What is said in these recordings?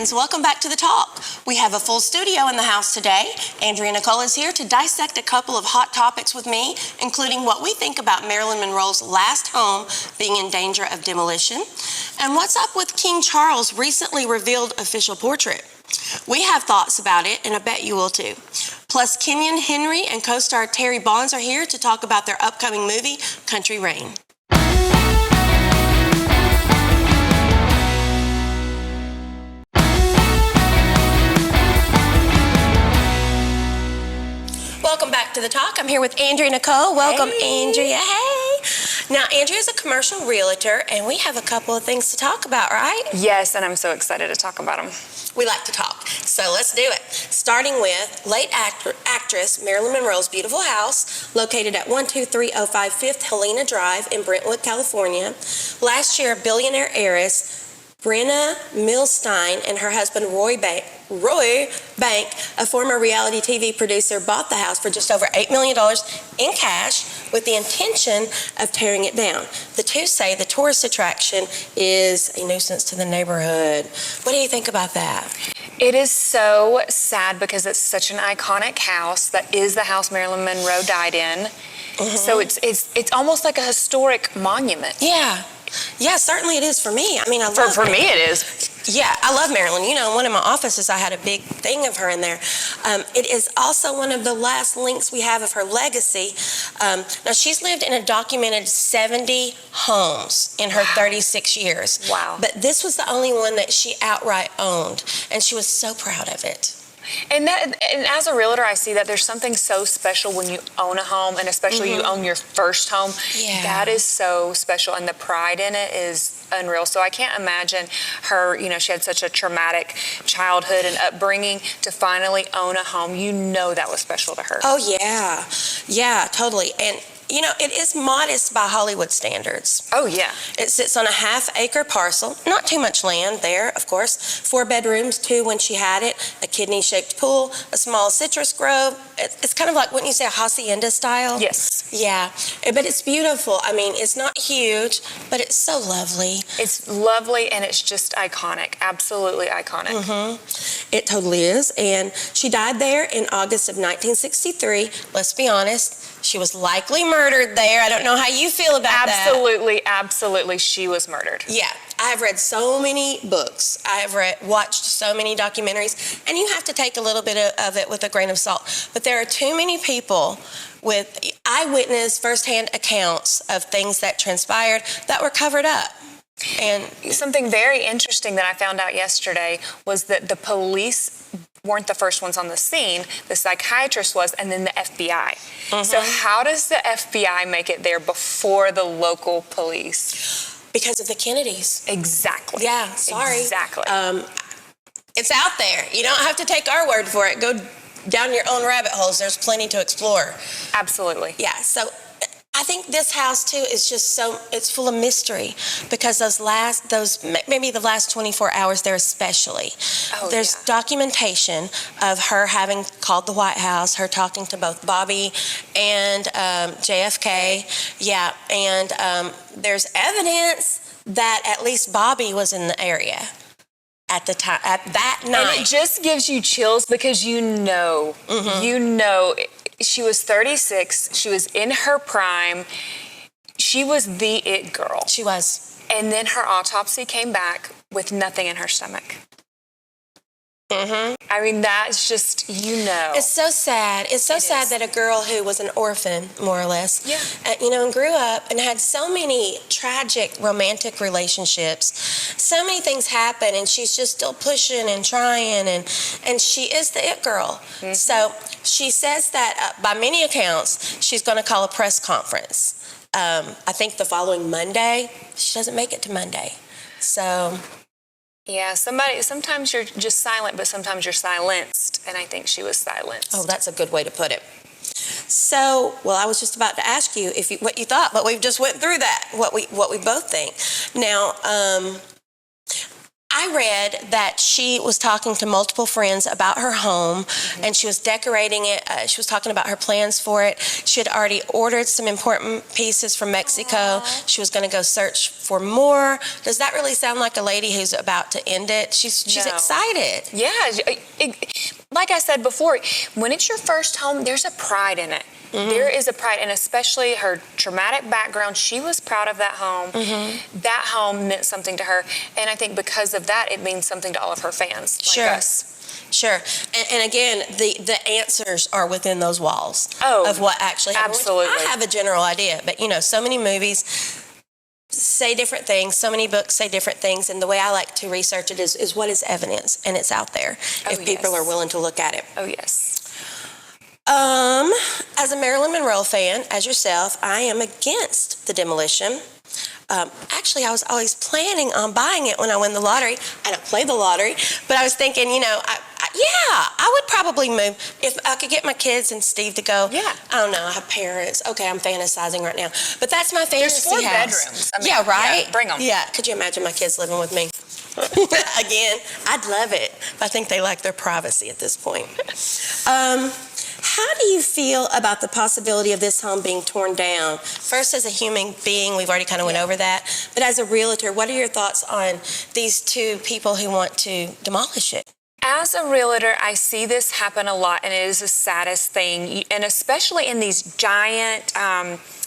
friends, welcome back to The Talk. We have a full studio in the house today. Andrea Nicole is here to dissect a couple of hot topics with me, including what we think about Marilyn Monroe's last home being in danger of demolition, and what's up with King Charles' recently revealed official portrait. We have thoughts about it, and I bet you will too. Plus, Kenyon Henry and co-star Terri Bonds are here to talk about their upcoming movie, Country Rain. Welcome back to The Talk. I'm here with Andrea Nicole. Welcome, hey. Andrea. Hey. Now, Andrea's a commercial realtor, and we have a couple of things to talk about, right? Yes, and I'm so excited to talk about them. We like to talk, so let's do it. Starting with late actress Marilyn Monroe's beautiful house, located at 12305 5th Helena Drive in Brentwood, California. Last year, billionaire heiress Brenna Milstein and her husband Roy Bank, a former reality TV producer, bought the house for just over $8 million in cash with the intention of tearing it down. The two say the tourist attraction is a nuisance to the neighborhood. What do you think about that? It is so sad because it's such an iconic house. That is the house Marilyn Monroe died in. Mm-hmm. So it's almost like a historic monument. Yeah. Yeah, certainly it is for me. I mean, for me it is. Yeah, I love Marilyn. You know, in one of my offices, I had a big thing of her in there. It is also one of the last links we have of her legacy. Now, she's lived in a documented 70 homes in her 36 years. Wow. But this was the only one that she outright owned, and she was so proud of it. And as a realtor, I see that there's something so special when you own a home, and especially you own your first home. Yeah. That is so special, and the pride in it is unreal. So I can't imagine her, you know, she had such a traumatic childhood and upbringing to finally own a home. You know that was special to her. Oh, yeah. Yeah, totally. And you know, it is modest by Hollywood standards. Oh, yeah. It sits on a half-acre parcel, not too much land there, of course. 4 bedrooms, 2 when she had it, a kidney-shaped pool, a small citrus grove. It's kind of like, wouldn't you say, a hacienda style? Yes. Yeah, but it's beautiful. I mean, it's not huge, but it's so lovely. It's lovely, and it's just iconic, absolutely iconic. Mm-hmm. It totally is, and she died there in August of 1963. Let's be honest. She was likely murdered there. I don't know how you feel about that. Absolutely, she was murdered. Yeah, I have read so many books. I have watched so many documentaries, and you have to take a little bit of it with a grain of salt. But there are too many people with eyewitness, firsthand accounts of things that transpired that were covered up. And something very interesting that I found out yesterday was that the police weren't the first ones on the scene. The psychiatrist was, and then the FBI. So how does the FBI make it there before the local police? Because of the Kennedys. Exactly. Yeah, sorry. Exactly. It's out there. You don't have to take our word for it. Go down your own rabbit holes. There's plenty to explore. Absolutely. Yeah, so I think this house too is just it's full of mystery because maybe the last 24 hours there especially. There's documentation of her having called the White House, her talking to both Bobby and JFK. Yeah, and there's evidence that at least Bobby was in the area at the time, at that night. And it just gives you chills because you know, she was 36. She was in her prime. She was the it girl. She was. And then her autopsy came back with nothing in her stomach. I mean, that's just, you know. It's so sad. It's so sad that a girl who was an orphan, more or less, and grew up and had so many tragic romantic relationships. So many things happen, and she's just still pushing and trying, and she is the it girl. So she says that by many accounts, she's going to call a press conference. I think the following Monday. She doesn't make it to Monday. So yeah, sometimes you're just silent, but sometimes you're silenced, and I think she was silenced. Oh, that's a good way to put it. So, well, I was just about to ask you what you thought, but we've just went through that, what we both think. Now, I read that she was talking to multiple friends about her home, and she was decorating it. She was talking about her plans for it. She had already ordered some important pieces from Mexico. She was going to go search for more. Does that really sound like a lady who's about to end it? She's No. excited. Yeah, like I said before, when it's your first home, there's a pride in it. There is a pride, and especially her traumatic background, she was proud of that home. That home meant something to her, and I think because of that, it means something to all of her fans, like us. Sure. And again, the answers are within those walls of what actually happened. Absolutely. I have a general idea, but so many movies say different things, so many books say different things, and the way I like to research it is what is evidence, and it's out there if people are willing to look at it. Oh, yes. As a Marilyn Monroe fan, as yourself, I am against the demolition. Actually, I was always planning on buying it when I win the lottery. I don't play the lottery, but I was thinking, I would probably move if I could get my kids and Steve to go. Yeah. I don't know. I have parents. Okay, I'm fantasizing right now, but that's my fantasy There's 4 house. bedrooms. Yeah, right. Yeah, bring them. Yeah. Could you imagine my kids living with me? Again, I'd love it. I think they like their privacy at this point. How do you feel about the possibility of this home being torn down? First, as a human being, we've already kind of went over that, but as a realtor, what are your thoughts on these two people who want to demolish it? As a realtor, I see this happen a lot, and it is the saddest thing, and especially in these giant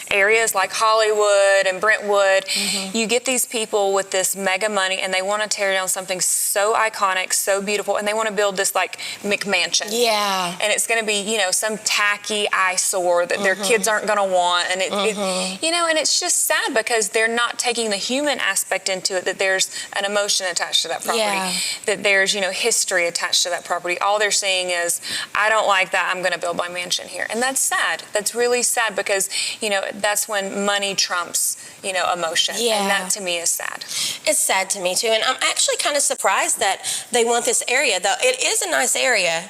areas like Hollywood and Brentwood, you get these people with this mega money, and they want to tear down something so iconic, so beautiful, and they want to build this like McMansion. Yeah. And it's going to be, some tacky eyesore that their kids aren't going to want, and and it's just sad because they're not taking the human aspect into it. That there's an emotion attached to that property, that there's history attached to that property. All they're saying is, I don't like that. I'm going to build my mansion here, and that's sad. That's really sad because that's when money trumps, emotion. Yeah. And that to me is sad. It's sad to me too, and I'm actually kind of surprised that they want this area, though it is a nice area.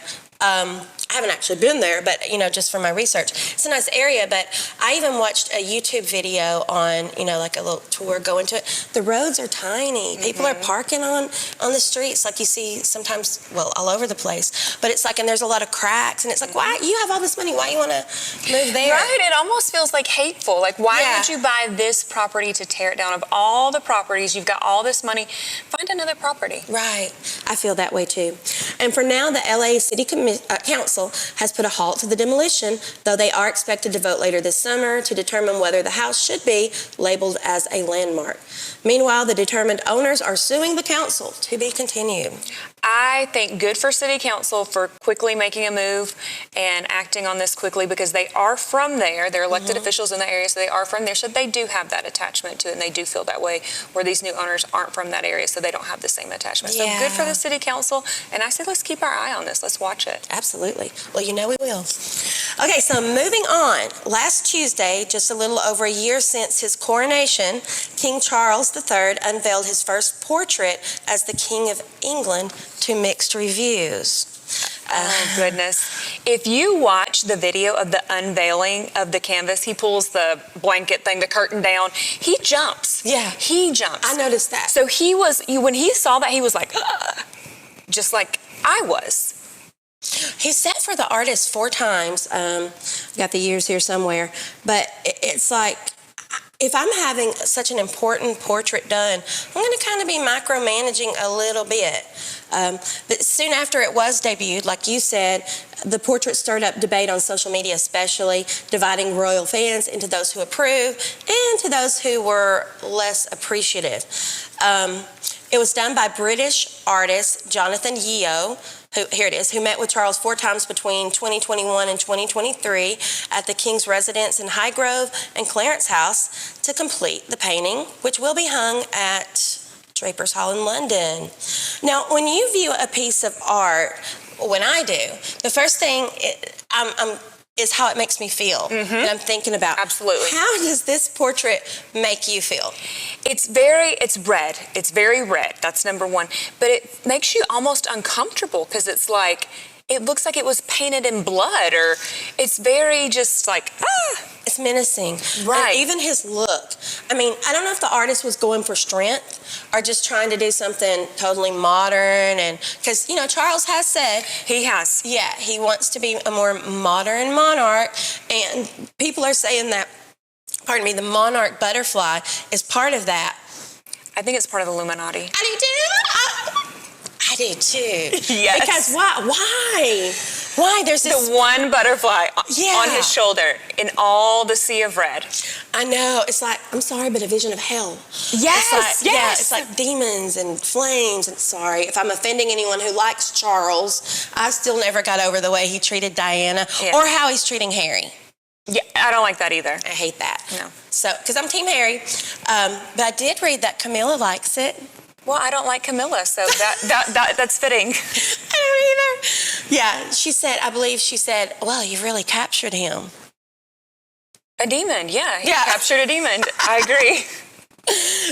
I haven't actually been there, but just from my research, it's a nice area. But I even watched a YouTube video on, like a little tour going to it. The roads are tiny. People are parking on the streets, like you see sometimes, all over the place. But it's like, and there's a lot of cracks, and it's like, why you have all this money? Why you want to move there? Right. It almost feels like hateful. Like, why would you buy this property to tear it down? Of all the properties, you've got all this money. Find another property. Right. I feel that way too. And for now, the LA City Council has put a halt to the demolition, though they are expected to vote later this summer to determine whether the house should be labeled as a landmark. Meanwhile, the determined owners are suing the council. To be continued. I think good for City Council for quickly making a move and acting on this quickly because they are from there. They're elected officials in the area, so they are from there. So they do have that attachment to it, and they do feel that way, where these new owners aren't from that area, so they don't have the same attachment. So good for the City Council, and I say let's keep our eye on this. Let's watch it. Absolutely. Well, we will. Okay, so moving on. Last Tuesday, just a little over a year since his coronation, King Charles III unveiled his first portrait as the King of England to mixed reviews. Oh, goodness. If you watch the video of the unveiling of the canvas, he pulls the blanket thing, the curtain down. He jumps. Yeah. He jumps. I noticed that. So when he saw that, he was like, just like I was. He sat for the artist 4 times. Got the years here somewhere. But it's like, if I'm having such an important portrait done, I'm going to kind of be micromanaging a little bit. But soon after it was debuted, like you said, the portrait stirred up debate on social media, especially dividing royal fans into those who approve and to those who were less appreciative. It was done by British artist Jonathan Yeo, who met with Charles 4 times between 2021 and 2023 at the King's residence in Highgrove and Clarence House to complete the painting, which will be hung at Draper's Hall in London. Now, when you view a piece of art, when I do, the first thing is how it makes me feel. And I'm thinking about, absolutely, how does this portrait make you feel? It's red. It's very red. That's number one. But it makes you almost uncomfortable because it's like, it looks like it was painted in blood, or it's very just like, It's menacing. Right. And even his look. I mean, I don't know if the artist was going for strength or just trying to do something totally modern. And because, Charles has said, he has. yeah, he wants to be a more modern monarch. And people are saying that, pardon me, the monarch butterfly is part of that. I think it's part of the Illuminati. I do too. Yes. Because why? Why? There's this The one butterfly Yeah. on his shoulder in all the sea of red. I know. It's like, I'm sorry, but a vision of hell. Yes, It's like, yes. Yeah, it's like demons and flames. And sorry if I'm offending anyone who likes Charles. I still never got over the way he treated Diana or how he's treating Harry. Yeah, I don't like that either. I hate that. No. So, because I'm Team Harry. But I did read that Camilla likes it. Well, I don't like Camilla, so that's fitting. I don't either. Yeah, I believe she said, well, you really captured him. A demon, yeah. He Yeah. captured a demon. I agree.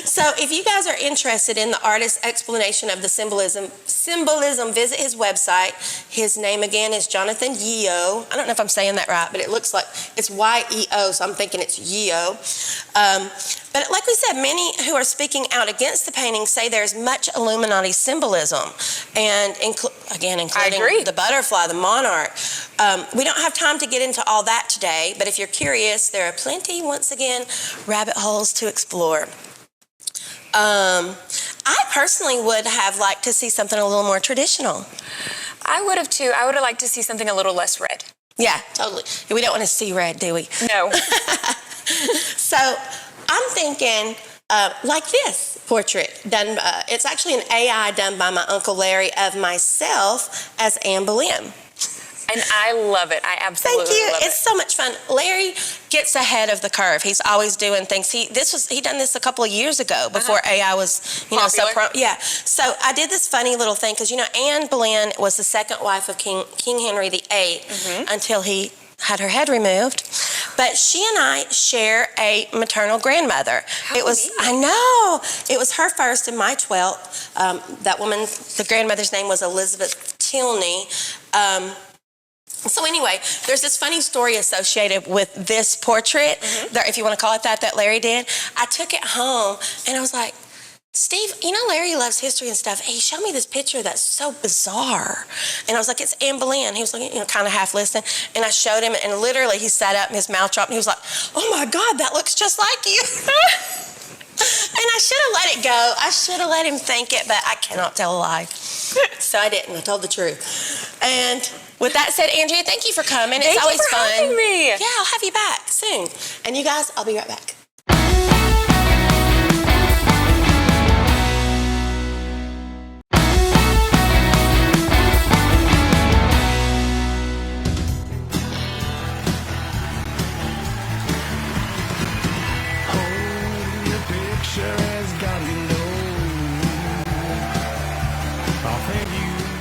So if you guys are interested in the artist's explanation of the symbolism, visit his website. His name again is Jonathan Yeo. I don't know if I'm saying that right, but it looks like it's Y-E-O, so I'm thinking it's Yeo. But like we said, many who are speaking out against the painting say there's much Illuminati symbolism, and including the butterfly, the monarch. We don't have time to get into all that today, but if you're curious, there are plenty, once again, rabbit holes to explore. I personally would have liked to see something a little more traditional. I would have too. I would have liked to see something a little less red. Yeah, totally. We don't want to see red, do we? No. So I'm thinking like this portrait done. It's actually an AI done by my Uncle Larry of myself as Anne Boleyn. And I love it. I absolutely Thank you. love it. It's so much fun. Larry gets ahead of the curve. He's always doing things. He done this a couple of years ago before AI was, so So I did this funny little thing because Anne Boleyn was the second wife of King Henry VIII until he had her head removed. But she and I share a maternal grandmother. I know. It was her first and my 12th. That woman, the grandmother's name was Elizabeth Tilney. So anyway, there's this funny story associated with this portrait, if you want to call it that Larry did. I took it home and I was like, Steve, Larry loves history and stuff. He showed me this picture that's so bizarre. And I was like, it's Anne Boleyn. He was like, kind of half listening. And I showed him, and literally he sat up and his mouth dropped, and he was like, oh my God, that looks just like you. And I should have let it go. I should have let him think it, but I cannot tell a lie. So I didn't. I told the truth. And with that said, Andrea, thank you for coming. It's always fun. Thank you for having me. Yeah, I'll have you back soon. And you guys, I'll be right back.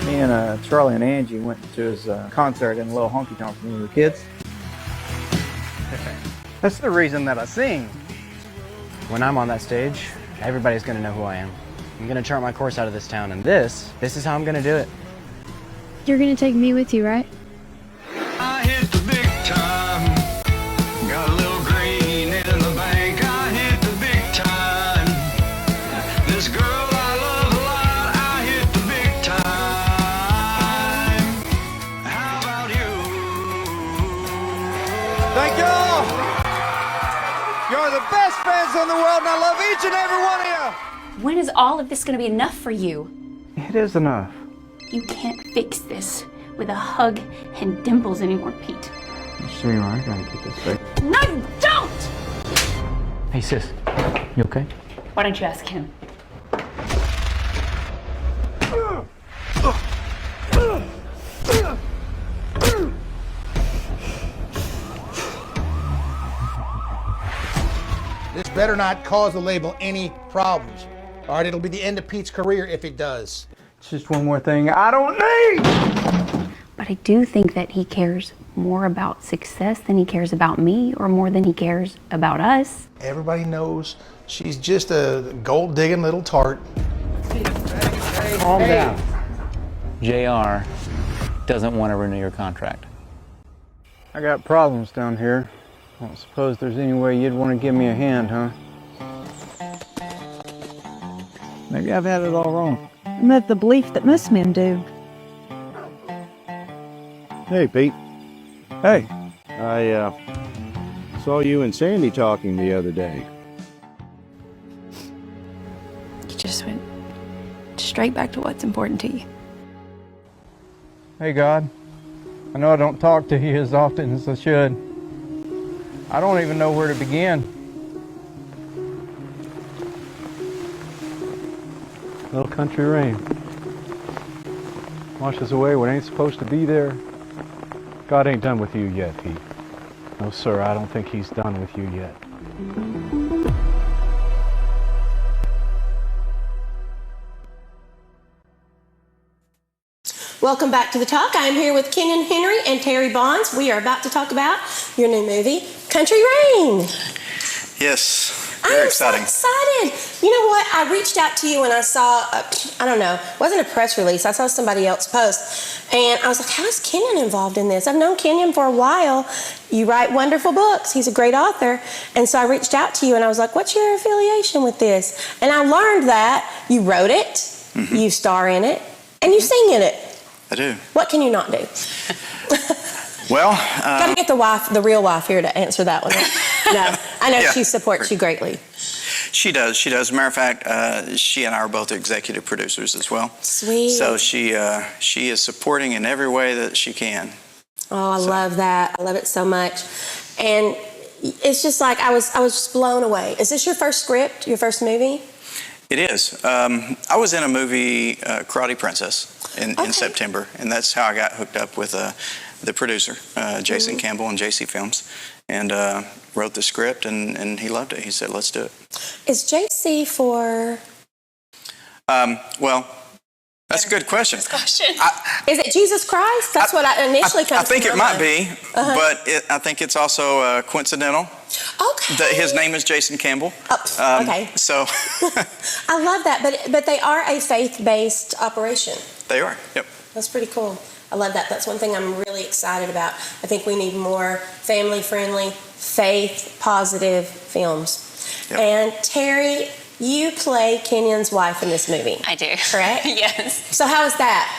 Me and Charlie and Angie went to his concert in a little honky tonk when we were kids. That's the reason that I sing. When I'm on that stage, everybody's gonna know who I am. I'm gonna chart my course out of this town, and this is how I'm gonna do it. You're gonna take me with you, right? I hit the big time. Got a little green in the bank. I hit the big time. This girl I love a lot. I hit the big time. How about you? Thank y'all! You're the best fans in the world, and I love each and every one of you! When is all of this going to be enough for you? It is enough. You can't fix this with a hug and dimples anymore, Pete. Sure you are. I gotta get this straight. No, you don't! Hey sis, you okay? Why don't you ask him? This better not cause the label any problems. All right, it'll be the end of Pete's career if it does. It's just one more thing I don't need! But I do think that he cares more about success than he cares about me, or more than he cares about us. Everybody knows she's just a gold-digging little tart. Calm down. JR, doesn't want to renew your contract. I got problems down here. I don't suppose there's any way you'd want to give me a hand, huh? Maybe I've had it all wrong. And that's the belief that most men do. Hey, Pete. Hey, I saw you and Sandy talking the other day. You just went straight back to what's important to you. hey God. I know I don't talk to you as often as I should. I don't even know where to begin. Little country rain washes away what ain't supposed to be there. God ain't done with you yet, Pete. No, sir, I don't think he's done with you yet. Welcome back to The Talk. I am here with Kenyon Henry and Terri Bonds. We are about to talk about your new movie, Country Rain. Yes, very exciting. I'm so excited. You know what? I reached out to you when I saw, I don't know, it wasn't a press release. I saw somebody else post. And I was like, how is Kenyon involved in this? I've known Kenyon for a while. You write wonderful books. He's a great author. And so I reached out to you and I was like, what's your affiliation with this? And I learned that you wrote it, you star in it, and you sing in it. I do. What can you not do? Well, got to get the real wife here to answer that one. No, I know Yeah. she supports you greatly. she does. She does. As a matter of fact, she and I are both executive producers as well. Sweet. So she is supporting in every way that she can. Oh, I love that. I love it so much. And it's just like I was just blown away. Is this your first script, your first movie? It is. I was in a movie, Karate Princess, in September, and that's how I got hooked up with the producer, Jason Campbell and JC Films, and wrote the script, and he loved it. He said, let's do it. Is JC for... Well, that's a good question. Is it Jesus Christ? That's what I initially comes I think to it my might mind. be, but I think it's also coincidental. Okay. That his name is Jason Campbell. Okay. So I love that, but they are a faith-based operation. they are. Yep. That's pretty cool. I love that. That's one thing I'm really excited about. I think we need more family-friendly, faith-positive films. Yep. And Terri, you play Kenyon's wife in this movie. I do. Correct? Yes. So how is that?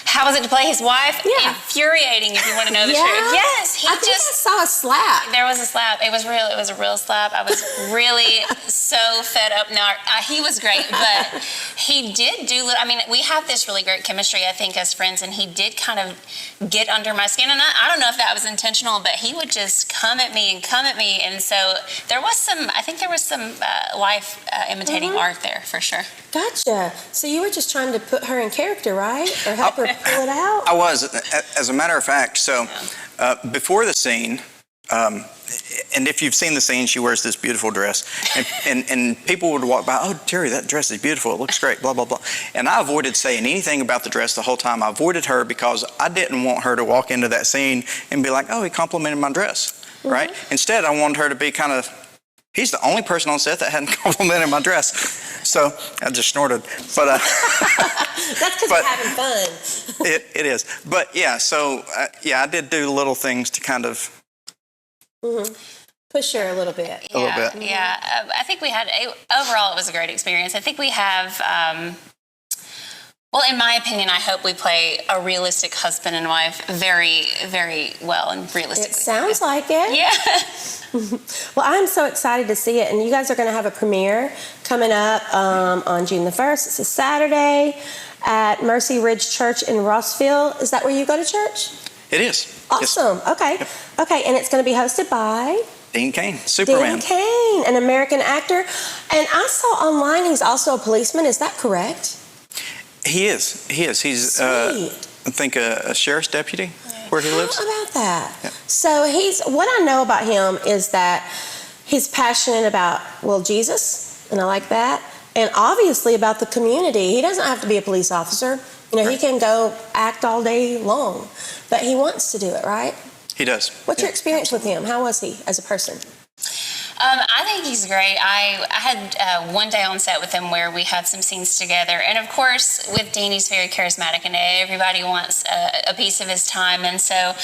How was it to play his wife? Yeah. Infuriating, if you want to know the Yeah? truth. Yes. I think I saw a slap. There was a slap. It was real. It was a real slap. I was really so fed up. Now, he was great, but he did do, I mean, we have this really great chemistry, I think, as friends, and he did kind of get under my skin. And I don't know if that was intentional, but he would just come at me. And so there was some, I think there was some wife imitating art there, for sure. Gotcha. So you were just trying to put her in character, right? Or help her pull it out? I was, as a matter of fact. So before the scene, and if you've seen the scene, she wears this beautiful dress, and people would walk by, oh, Terri, that dress is beautiful. It looks great, blah, blah, blah. And I avoided saying anything about the dress the whole time. I avoided her because I didn't want her to walk into that scene and be like, oh, he complimented my dress, right? Instead, I wanted her to be kind of, he's the only person on set that hadn't complimented my dress. So I just snorted. But that's because we're having fun. It is. But yeah, so I did do little things to kind of push her a little bit. A little bit. Yeah. I think we had, overall, it was a great experience. I think we have, well, in my opinion, I hope we play a realistic husband and wife very, very well and realistically. It sounds like it. Yeah. Well, I'm so excited to see it, and you guys are going to have a premiere coming up on June the 1st. It's a Saturday at Mercy Ridge Church in Rossville. Is that where you go to church? It is. Awesome. Yes. Okay. Yep. Okay, and it's going to be hosted by Dean Cain, Superman. Dean Cain, an American actor. And I saw online he's also a policeman. Is that correct? He is. He's, I think, a sheriff's deputy where he lives. How about that? Yeah. So what I know about him is that he's passionate about, well, Jesus, and I like that, and obviously about the community. He doesn't have to be a police officer. You know, he can go act all day long, but he wants to do it, right? He does. What's your experience with him? How was he as a person? I think he's great. I had one day on set with him where we had some scenes together. And of course, with Dean, he's very charismatic and everybody wants a piece of his time. And so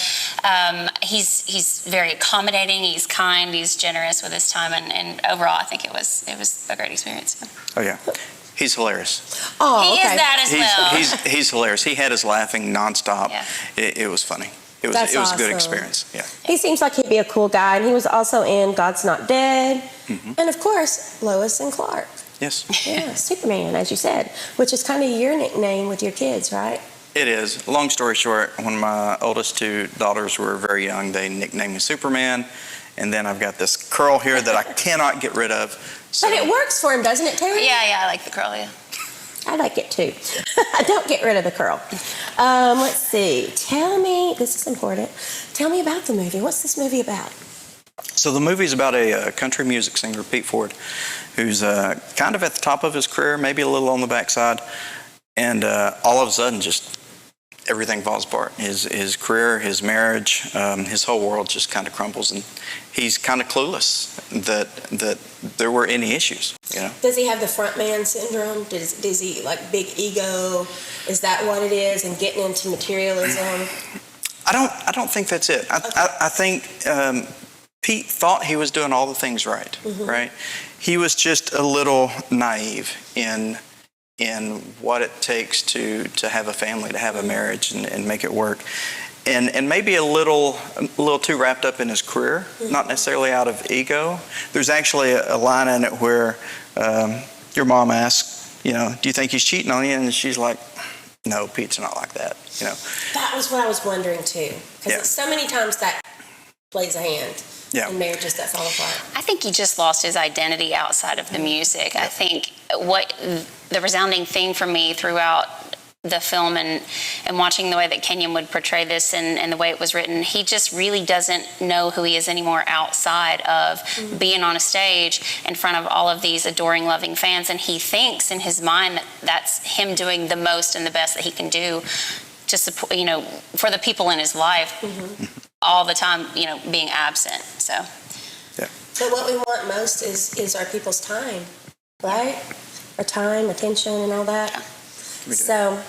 he's very accommodating, he's kind, he's generous with his time. And overall, I think it was a great experience. Oh, yeah. He's hilarious. Oh, He is that as well. He's hilarious. He had us laughing nonstop. Yeah. It was funny. It was That's a good awesome. experience. Yeah. He seems like he'd be a cool guy, and he was also in God's Not Dead, Mm-hmm. and of course, Lois and Clark. Yes. Yeah, Superman, as you said, which is kind of your nickname with your kids, right? It is. Long story short, when my oldest two daughters were very young, they nicknamed me Superman, and then I've got this curl here that I cannot get rid of. So. But it works for him, doesn't it, Terry? Yeah, I like the curl, yeah. I like it too. Don't get rid of the curl. Let's see. Tell me, this is important. Tell me about the movie. What's this movie about? So the movie's about a country music singer, Pete Ford, who's kind of at the top of his career, maybe a little on the backside, and all of a sudden just everything falls apart. His career, his marriage, his whole world just kind of crumbles, and he's kind of clueless that there were any issues. You know? Does he have the front man syndrome? Does he like big ego? Is that what it is? And getting into materialism? I don't think that's it. I think Pete thought he was doing all the things right. Mm-hmm. Right? He was just a little naive in what it takes to have a family, to have a marriage, and make it work. And maybe a little too wrapped up in his career, not necessarily out of ego. There's actually a line in it where your mom asks, do you think he's cheating on you? And she's like, no, Pete's not like that. That was what I was wondering too, because so many times that plays a hand. Yeah. In marriages that fall apart. I think he just lost his identity outside of the music. I think what the resounding theme for me throughout the film and watching the way that Kenyon would portray this and the way it was written, he just really doesn't know who he is anymore outside of being on a stage in front of all of these adoring, loving fans. And he thinks in his mind that that's him doing the most and the best that he can do to support, for the people in his life. Mm-hmm. All the time, being absent. So what we want most is our people's time, right? Our time, attention, and all that. So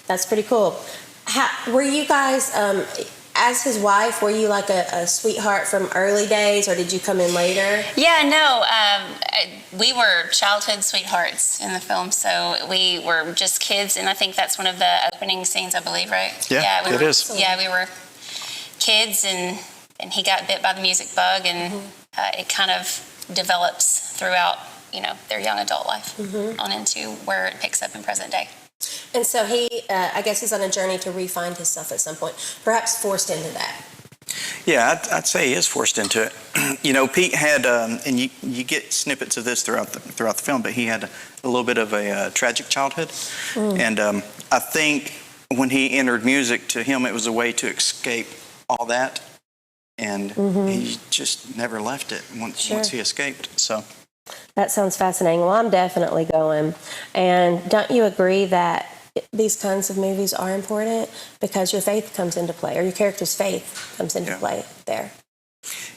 that's pretty cool. Were you guys, as his wife, were you like a sweetheart from early days, or did you come in later? Yeah, no, we were childhood sweethearts in the film, so we were just kids, and I think that's one of the opening scenes, I believe, right? Yeah, it is. Yeah, we were kids, and he got bit by the music bug, and it kind of develops throughout, their young adult life on into where it picks up in present day. And so he, I guess he's on a journey to re-find himself at some point, perhaps forced into that. Yeah, I'd say he is forced into it. Pete had, and you get snippets of this throughout the film, but he had a little bit of a tragic childhood, and I think when he entered music, to him it was a way to escape all that, and he just never left it once he escaped. So that sounds fascinating. Well, I'm definitely going. And don't you agree that these kinds of movies are important because your faith comes into play, or your character's faith comes into play there?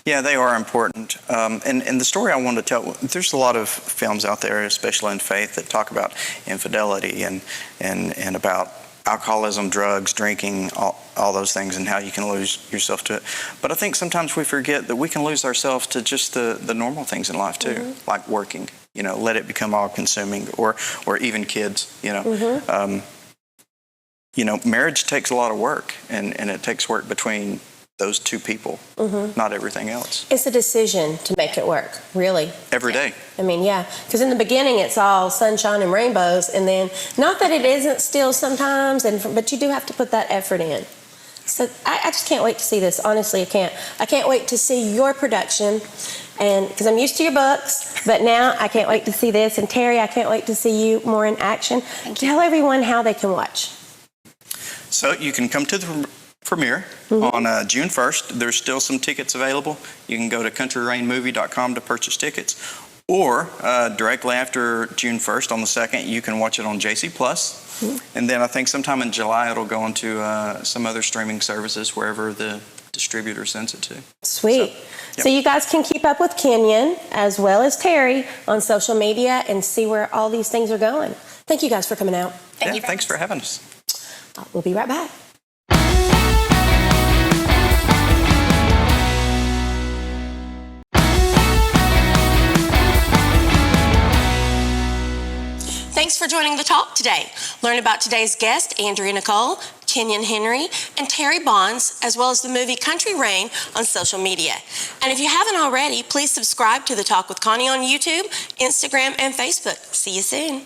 Yeah, they are important. And the story I wanted to tell, there's a lot of films out there, especially in faith, that talk about infidelity and about alcoholism, drugs, drinking, all those things, and how you can lose yourself to it. But I think sometimes we forget that we can lose ourselves to just the normal things in life too, like working. Let it become all-consuming, or even kids. Marriage takes a lot of work, and it takes work between those two people, not everything else. It's a decision to make it work, really. Every day. I mean, because in the beginning it's all sunshine and rainbows, and then, not that it isn't still sometimes, but you do have to put that effort in. So I just can't wait to see this. Honestly, I can't wait to see your production, and because I'm used to your books, but now I can't wait to see this. And Terry, I can't wait to see you more in action. Tell everyone how they can watch. So you can come to the premiere on June 1st. There's still some tickets available. You can go to countryrainmovie.com to purchase tickets, or directly after June 1st on the 2nd, you can watch it on JC Plus. And then I think sometime in July it'll go into some other streaming services wherever the distributor sends it to. Sweet. So you guys can keep up with Kenyon as well as Terry on social media and see where all these things are going. Thank you guys for coming out. Thank you. Thanks for having us. We'll be right back. Thanks for joining the talk today. Learn about today's guest, Andrea Nicole, Kenyon Henry, and Terri Bonds, as well as the movie Country Rain on social media. And if you haven't already, please subscribe to The Talk with Connie on YouTube, Instagram, and Facebook. See you soon.